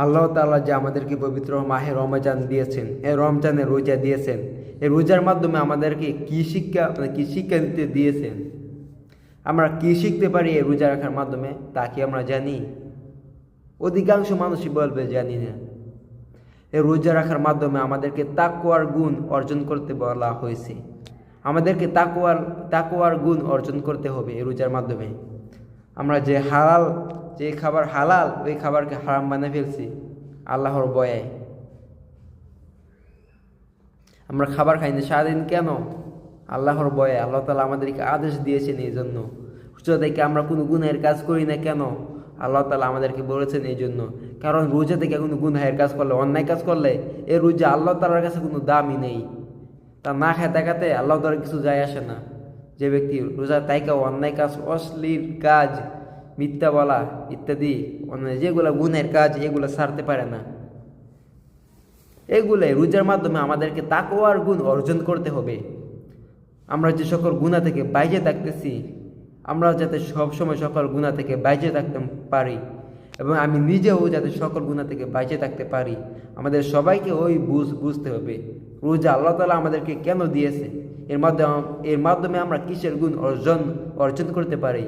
আল্লাহ তাআলা যে আমাদেরকে পবিত্র মাহে রমজান দিয়েছেন, এই রমজানের রোজা দিয়েছেন, এই রোজার মাধ্যমে আমাদেরকে কি শিক্ষা দিতে দিয়েছেন, আমরা কি শিখতে পারি এই রোজা রাখার মাধ্যমে তা কি আমরা জানি? অধিকাংশ মানুষই বলবে জানি না। এই রোজা রাখার মাধ্যমে আমাদেরকে তাকওয়ার গুণ অর্জন করতে বলা হয়েছে। আমাদেরকে তাকওয়ার গুণ অর্জন করতে হবে এই রোজার মাধ্যমে। আমরা যে খাবার হালাল ওই খাবারকে হারাম বানিয়ে ফেলছি আল্লাহর ভয়ে। আমরা খাবার খাই না সারাদিন কেন? আল্লাহর ভয়ে। আল্লাহ তাআলা আমাদেরকে আদেশ দিয়েছেন এই জন্য। রোজা থেকে আমরা কোনো গুনাহের কাজ করি না কেন? আল্লাহ তাআলা আমাদেরকে বলেছেন এই জন্য। কারণ রোজা থেকে কোনো গুনাহের কাজ করলে, অন্যায় কাজ করলে, এই রোজা আল্লাহ তাআলার কাছে কোনো দামই নেই। তা না খায় দেখাতে আল্লাহ তাআলার কিছু যায় আসে না। যে ব্যক্তি রোজা তাইকা অন্যায় কাজ, অশ্লীল কাজ, মিথ্যা বলা ইত্যাদি যেগুলো গুনাহের কাজ, এগুলো ছাড়তে পারে না। এগুলোই রোজার মাধ্যমে আমাদেরকে তাকওয়ার গুণ অর্জন করতে হবে। আমরা যে সকল গুনাহ থেকে বাইরে থাকতেছি, আমরা যাতে সবসময় সকল গুনাহ থেকে বাইরে থাকতে পারি, এবং আমি নিজেও যাতে সকল গুনাহ থেকে বাইরে থাকতে পারি, আমাদের সবাইকে ওই বুঝতে হবে রোজা আল্লাহ তাআলা আমাদেরকে কেন দিয়েছে, এর মাধ্যমে আমরা কিসের গুণ অর্জন করতে পারি।